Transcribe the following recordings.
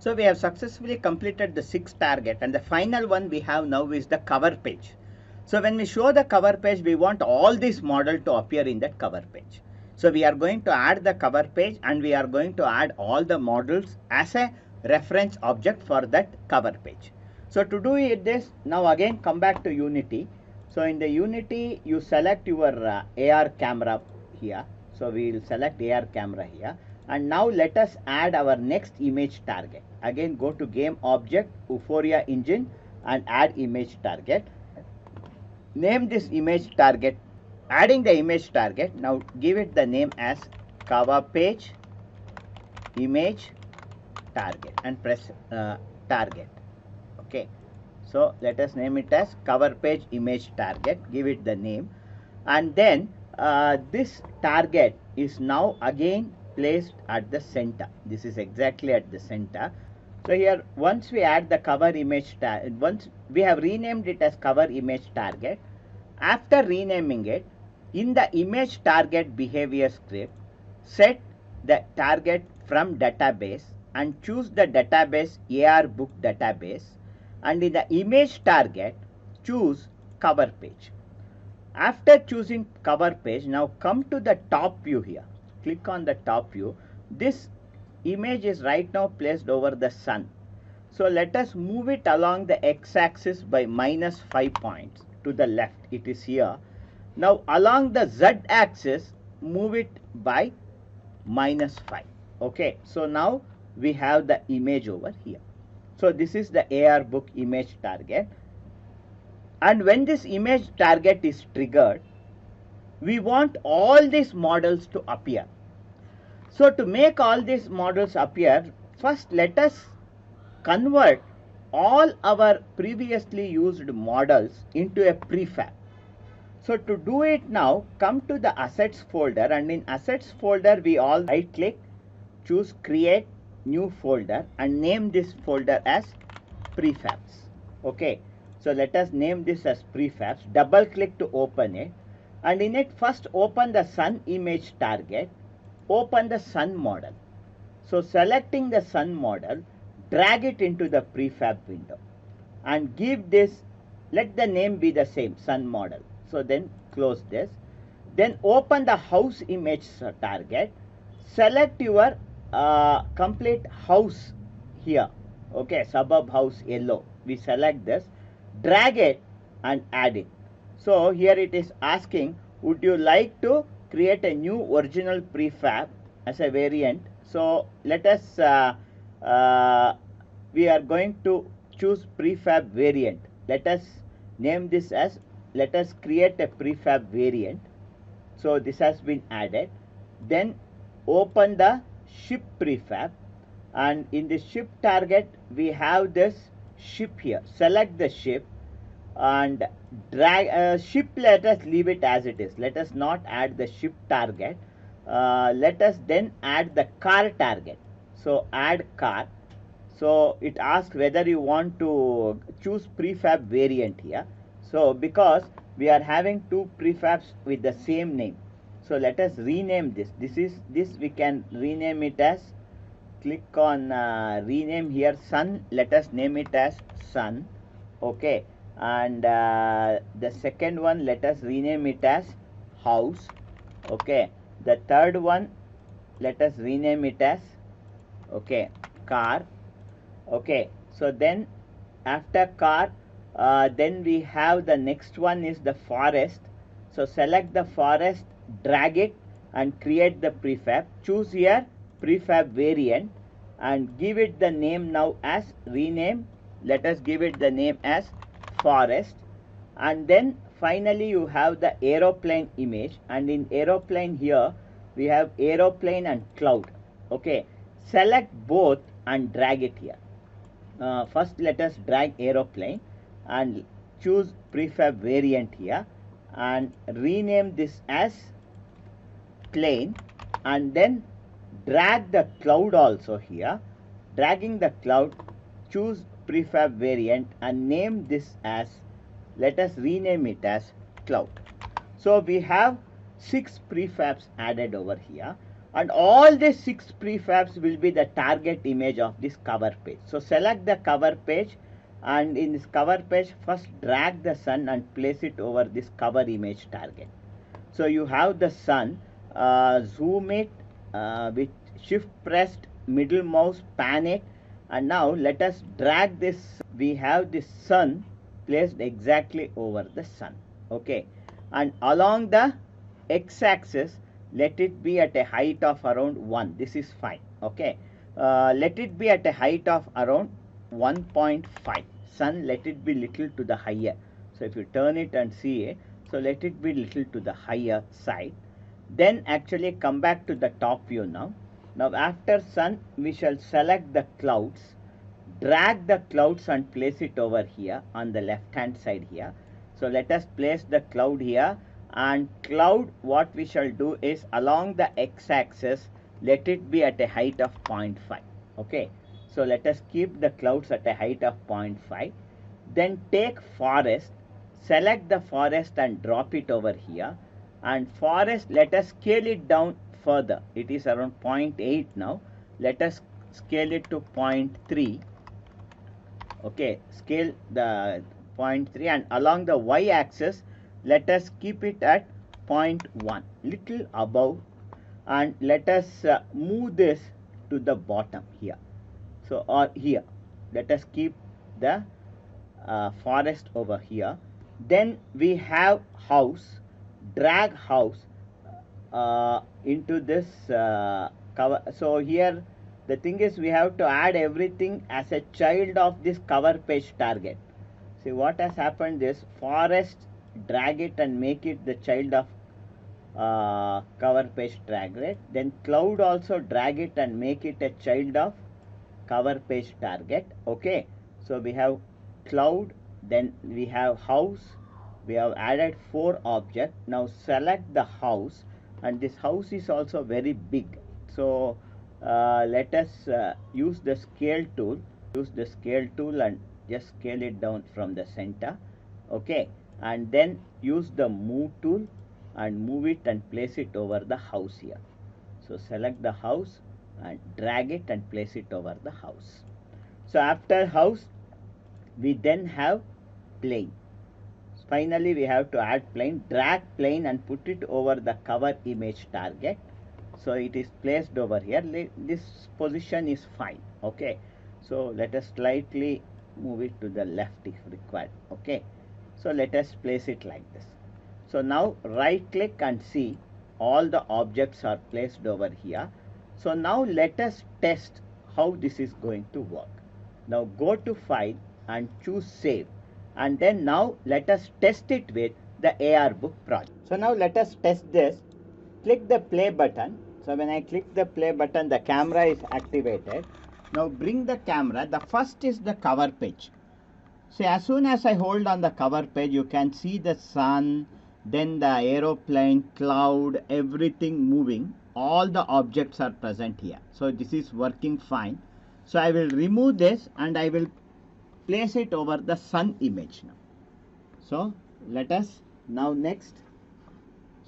So we have successfully completed the 6th target, and the final one we have now is the cover page. So when we show the cover page, we want all this model to appear in that cover page. So we are going to add the cover page, and we are going to add all the models as a reference object for that cover page. So to do this, now again come back to Unity. So in the Unity, you select your AR camera here. So we will select AR camera here. And now let us add our next image target. Again go to game object, Vuforia engine, and add image target. Name this image target. Adding the image target, now give it the name as cover page image target and press target. Okay, so let us name it as cover page image target, give it the name, and then this target is now again placed at the center. This is exactly at the center. So here once we add the cover image once we have renamed it as cover image target, after renaming it, in the image target behavior script, set the target from database and choose the database AR book database, and in the image target choose cover page. After choosing cover page, now come to the top view here. Click on the top view. This image is right now placed over the sun. So let us move it along the x-axis by -5 points to the left. It is here. Now along the z-axis, move it by -5. Okay, so now we have the image over here. So this is the AR book image target. And when this image target is triggered, we want all these models to appear. So to make all these models appear, first let us convert all our previously used models into a prefab. So to do it now, come to the assets folder, and in assets folder we all right click, choose create new folder, and name this folder as prefabs. Okay, so let us name this as prefabs. Double click to open it, and in it first open the sun image target, open the sun model. So selecting the sun model, drag it into the prefab window and give this, let the name be the same, sun model. So then close this. Then open the house image target, select your complete house here. Okay, suburb house yellow. We select this, drag it and add it. So here it is asking, would you like to create a new original prefab as a variant? So let us we are going to choose prefab variant. Let us name this as, let us create a prefab variant. So this has been added. Then open the ship prefab, and in the ship target we have this ship here. Select the ship and drag ship, let us leave it as it is. Let us not add the ship target. Let us then add the car target. So add car. So it asks whether you want to choose prefab variant here. So because we are having two prefabs with the same name, so let us rename this. This we can rename it as, click on rename here, sun. Let us name it as sun. Okay, and the second one, let us rename it as house. Okay, the third one, let us rename it as, okay, car. Okay, so then after car, then we have the next one is the forest. So select the forest, drag it and create the prefab. Choose here prefab variant and give it the name now as, rename. Let us give it the name as forest. And then finally you have the aeroplane image, and in aeroplane here we have aeroplane and cloud. Okay, select both and drag it here. First let us drag aeroplane and choose prefab variant here and rename this as plane, and then drag the cloud also here. Dragging the cloud, choose prefab variant and name this as, let us rename it as cloud. So we have 6 prefabs added over here. and all these 6 prefabs will be the target image of this cover page. So select the cover page, and in this cover page first drag the sun and place it over this cover image target. So you have the sun, zoom it with shift pressed, middle mouse, pan it, and now let us drag this. We have this sun placed exactly over the sun. Okay, and along the x-axis let it be at a height of around 1. This is fine. Okay, let it be at a height of around 1.5. Sun, let it be little to the higher. So if you turn it and see it, so let it be little to the higher side. Then actually come back to the top view now. Now after sun, we shall select the clouds, drag the clouds and place it over here on the left hand side here. So let us place the cloud here, and cloud, what we shall do is along the x-axis let it be at a height of 0.5. Okay, so let us keep the clouds at a height of 0.5. Then take forest, select the forest and drop it over here, and forest, let us scale it down further. It is around 0.8 now. Let us scale it to 0.3. Okay, scale the 0.3, and along the y-axis let us keep it at 0.1, little above, and let us move this to the bottom here. So or here let us keep the forest over here. Then we have house, drag house into this cover. So here the thing is, we have to add everything as a child of this cover page target. See what has happened is, forest, drag it and make it the child of cover page target. Then cloud also drag it and make it a child of cover page target. Okay, so we have cloud, then we have house. We have added 4 objects. Now select the house, and this house is also very big. So let us use the scale tool. Use the scale tool and just scale it down from the center. Okay, and then use the move tool and move it and place it over the house here. So select the house and drag it and place it over the house. So after house, we then have plane. Finally we have to add plane. Drag plane and put it over the cover image target. So it is placed over here. This position is fine. Okay, so let us slightly move it to the left if required. Okay, so let us place it like this. So now right click and see all the objects are placed over here. So now let us test how this is going to work. Now go to file and choose save, and then now let us test it with the AR book project. So now let us test this. Click the play button. So when I click the play button, the camera is activated. Now bring the camera. The first is the cover page. So as soon as I hold on the cover page, you can see the sun, then the aeroplane, cloud, everything moving. All the objects are present here. So this is working fine. So I will remove this and I will place it over the sun image now. So let us now next.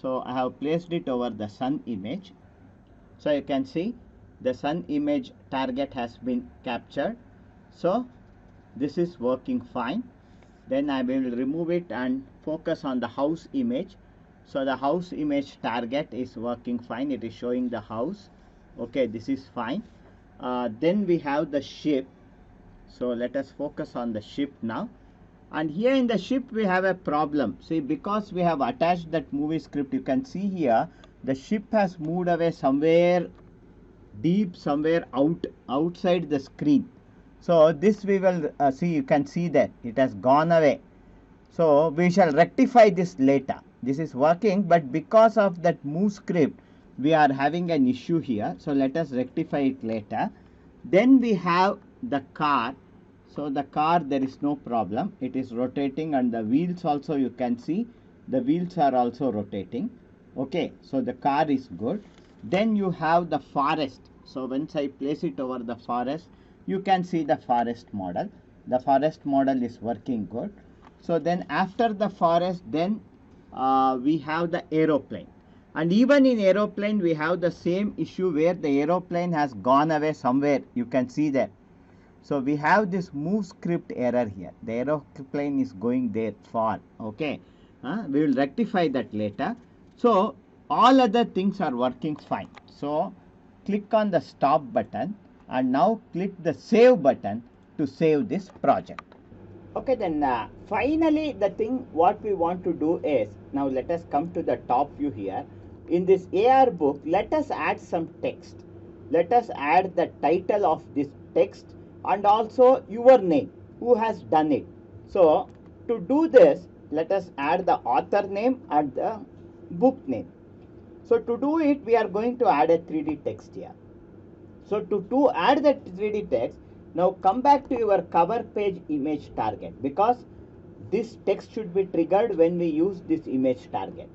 So I have placed it over the sun image. So you can see the sun image target has been captured. So this is working fine. Then I will remove it and focus on the house image. So the house image target is working fine. It is showing the house. Okay, this is fine. Then we have the ship. So let us focus on the ship now. And here in the ship we have a problem. See, because we have attached that movie script, you can see here the ship has moved away somewhere deep, somewhere outside the screen. So this we will see, you can see that it has gone away. So we shall rectify this later. This is working, but because of that move script we are having an issue here. So let us rectify it later. Then we have the car. So the car, there is no problem. It is rotating, and the wheels also, you can see the wheels are also rotating. Okay, so the car is good. Then you have the forest. So once I place it over the forest, you can see the forest model. The forest model is working good. So then after the forest, then we have the aeroplane. And even in aeroplane, we have the same issue where the aeroplane has gone away somewhere. You can see that. So we have this move script error here. The aeroplane is going there far. Okay. We will rectify that later. So all other things are working fine. So click on the stop button and now click the save button to save this project. Okay, then finally the thing what we want to do is, now let us come to the top view here. In this AR book, let us add some text. Let us add the title of this text and also your name, who has done it. So to do this, let us add the author name and the book name. So to do it, we are going to add a 3D text here. So to add that 3D text, now come back to your cover page image target, because this text should be triggered when we use this image target.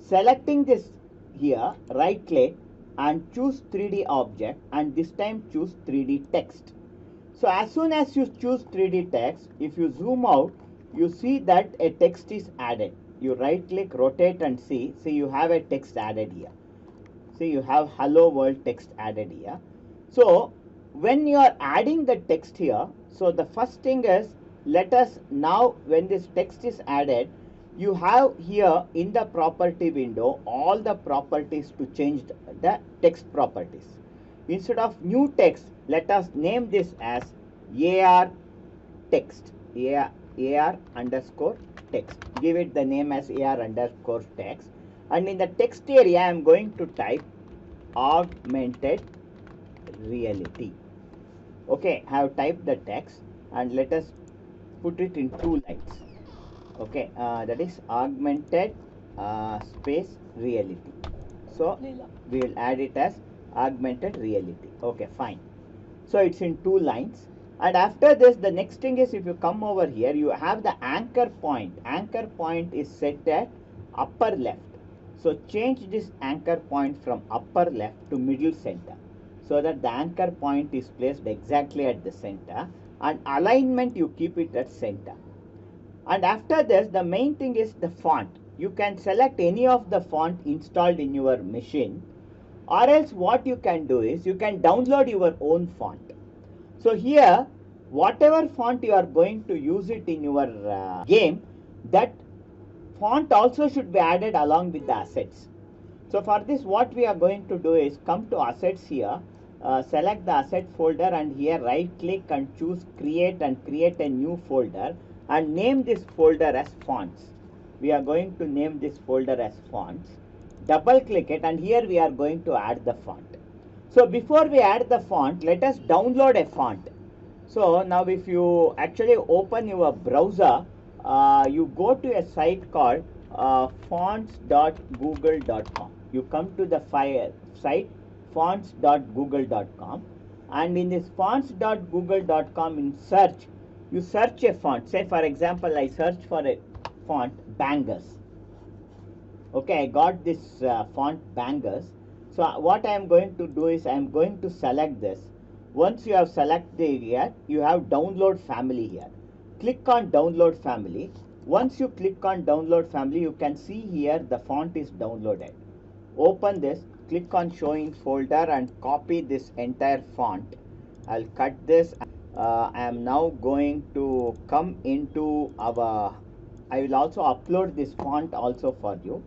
Selecting this here, right click and choose 3D object, and this time choose 3D text. So as soon as you choose 3D text, if you zoom out, you see that a text is added. You right click, rotate and see you have a text added here. See, you have hello world text added here. So when you are adding the text here, so the first thing is, let us now, when this text is added, you have here in the property window all the properties to change the text properties. Instead of new text, let us name this as AR text, AR underscore text. Give it the name as AR underscore text. And in the text area, I am going to type augmented reality. Okay, I have typed the text and let us put it in 2 lines. Okay, that is augmented space reality. So we will add it as augmented reality. Okay, fine. So it's in 2 lines. And after this, the next thing is, if you come over here, you have the anchor point. Anchor point is set at upper left. So change this anchor point from upper left to middle center, so that the anchor point is placed exactly at the center, and alignment you keep it at center. And after this, the main thing is the font. You can select any of the font installed in your machine, or else what you can do is you can download your own font. So here, whatever font you are going to use it in your game, that font also should be added along with the assets. So for this, what we are going to do is come to assets here, select the asset folder, and here right click and choose create, and create a new folder and name this folder as fonts. We are going to name this folder as fonts. Double click it, and here we are going to add the font. So before we add the font, let us download a font. So now if you actually open your browser, you go to a site called fonts.google.com. You come to the site fonts.google.com, and in this fonts.google.com, in search, you search a font. Say for example, I search for a font Bangers. Okay, I got this font Bangers. So what I am going to do is I am going to select this. Once you have selected here, you have download family here. Click on download family. Once you click on download family, you can see here the font is downloaded. Open this, click on show in folder and copy this entire font. I'll cut this. I am now going to come into our, I will also upload this font also for you.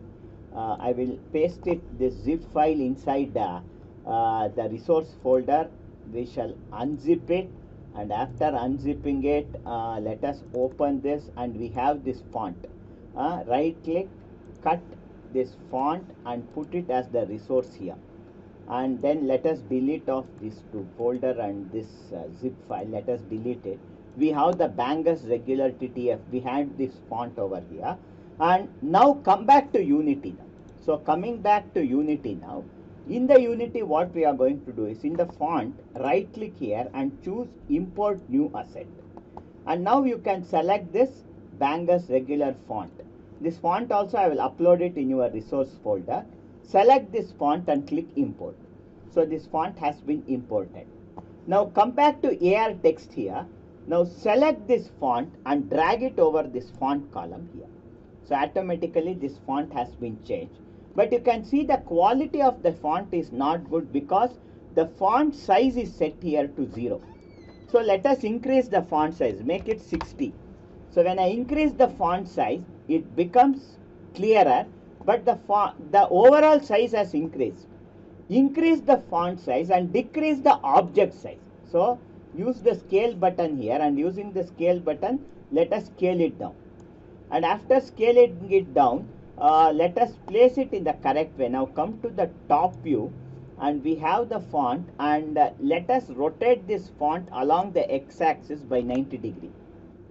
I will paste it, this zip file, inside the resource folder. We shall unzip it, and after unzipping it, let us open this, and we have this font. Right click, cut this font and put it as the resource here, and then let us delete off this folder and this zip file. Let us delete it. We have the Bangers regular TTF. We had this font over here. And now come back to Unity now. So coming back to Unity now, in the Unity, what we are going to do is, in the font, right click here and choose import new asset. And now you can select this Bangers regular font. This font also I will upload it in your resource folder. Select this font and click import. So this font has been imported. Now come back to AR text here. Now select this font and drag it over this font column here. So automatically this font has been changed. But you can see the quality of the font is not good because the font size is set here to 0. So let us increase the font size, make it 60. So when I increase the font size, it becomes clearer, but the overall size has increased. Increase the font size and decrease the object size. So use the scale button here, and using the scale button, let us scale it down. And after scaling it down, let us place it in the correct way. Now come to the top view, and we have the font, and let us rotate this font along the x-axis by 90 degree.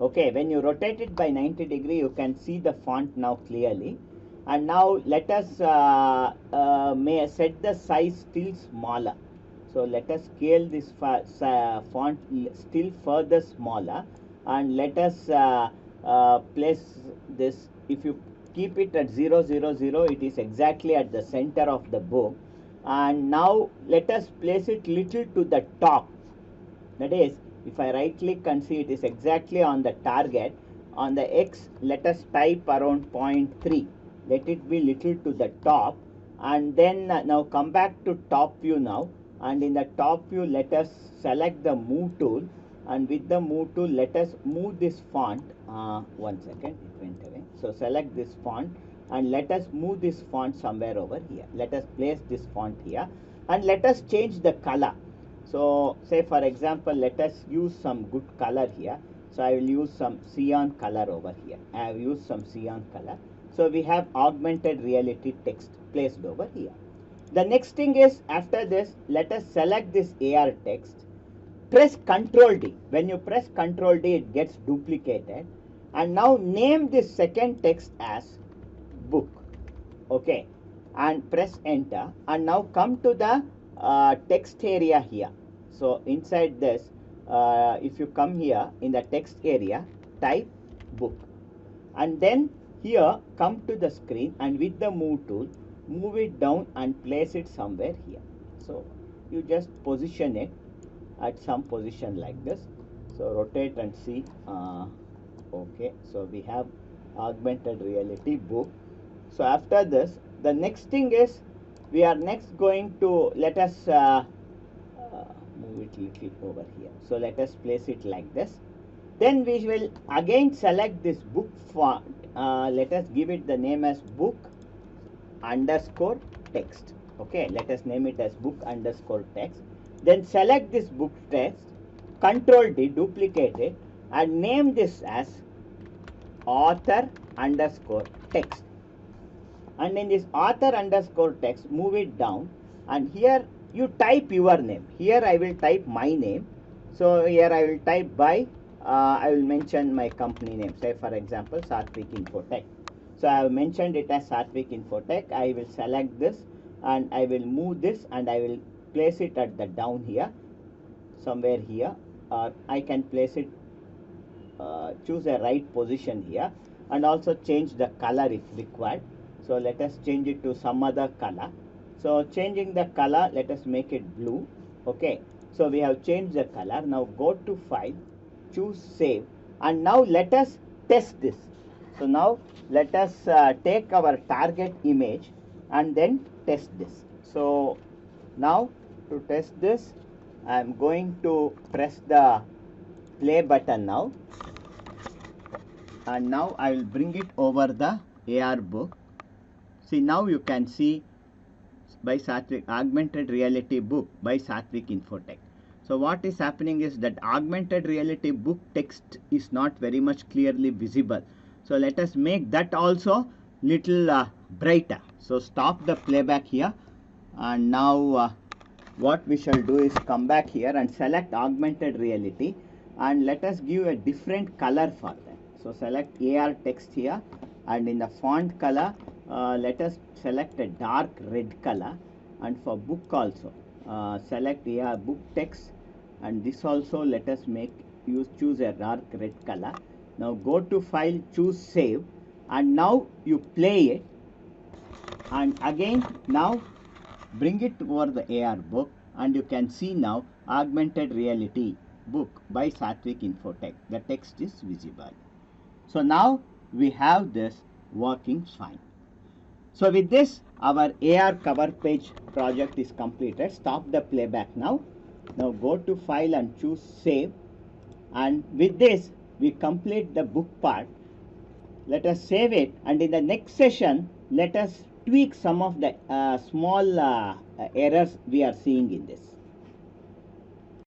Okay, when you rotate it by 90 degree, you can see the font now clearly. And now let us may set the size still smaller. So let us scale this font still further smaller, and let us place this. If you keep it at 0, 0, 0, it is exactly at the center of the book. And now let us place it little to the top. That is, if I right click and see, it is exactly on the target. On the X, let us type around 0.3. Let it be little to the top. And then now come back to top view now. And in the top view, let us select the move tool. And with the move tool, let us move this font. 1 second, it went away. So select this font, and let us move this font somewhere over here. Let us place this font here, and let us change the color. So say for example, let us use some good color here. So I will use some cyan color over here. I have used some cyan color. So we have augmented reality text placed over here. The next thing is, after this, let us select this AR text. Press Ctrl D. When you press Ctrl D, it gets duplicated. And now name this second text as book. Okay. And press enter. And now come to the text area here. So inside this, if you come here in the text area, type book. And then here, come to the screen, and with the move tool, move it down and place it somewhere here. So you just position it at some position like this. So rotate and see. Okay, so we have augmented reality book. So after this, the next thing is, we are next going to, let us move it little over here. So let us place it like this. Then we will again select this book font. Let us give it the name as book underscore text. Okay, let us name it as book underscore text. Then select this book text, Ctrl D, duplicate it, and name this as author underscore text. And in this author underscore text, move it down, and here you type your name. Here I will type my name. So here I will type by, I will mention my company name, say for example Satvik Infotech. So I have mentioned it as Satvik Infotech. I will select this, and I will move this, and I will place it at the down here, somewhere here, or I can place it, choose a right position here, and also change the color if required. So let us change it to some other color. So changing the color, let us make it blue. Okay, so we have changed the color. Now go to file, choose save, and now let us test this. So now let us take our target image and then test this. So now to test this, I am going to press the play button now, and now I will bring it over the AR book. See, now you can see by Satvik, augmented reality book by Satvik Infotech. So what is happening is that augmented reality book text is not very much clearly visible. So let us make that also little brighter. So stop the playback here, and now what we shall do is come back here and select augmented reality, and let us give a different color for that. So select AR text here, and in the font color, let us select a dark red color, and for book also select AR book text, and this also let us choose a dark red color. Now go to file, choose save, and now you play it, and again now bring it over the AR book, and you can see now augmented reality book by Satvik Infotech. The text is visible. So now we have this working fine. So with this, our AR cover page project is completed. Stop the playback now. Now go to File and choose Save. And with this, we complete the book part. Let us save it, and in the next session, let us tweak some of the small errors we are seeing in this.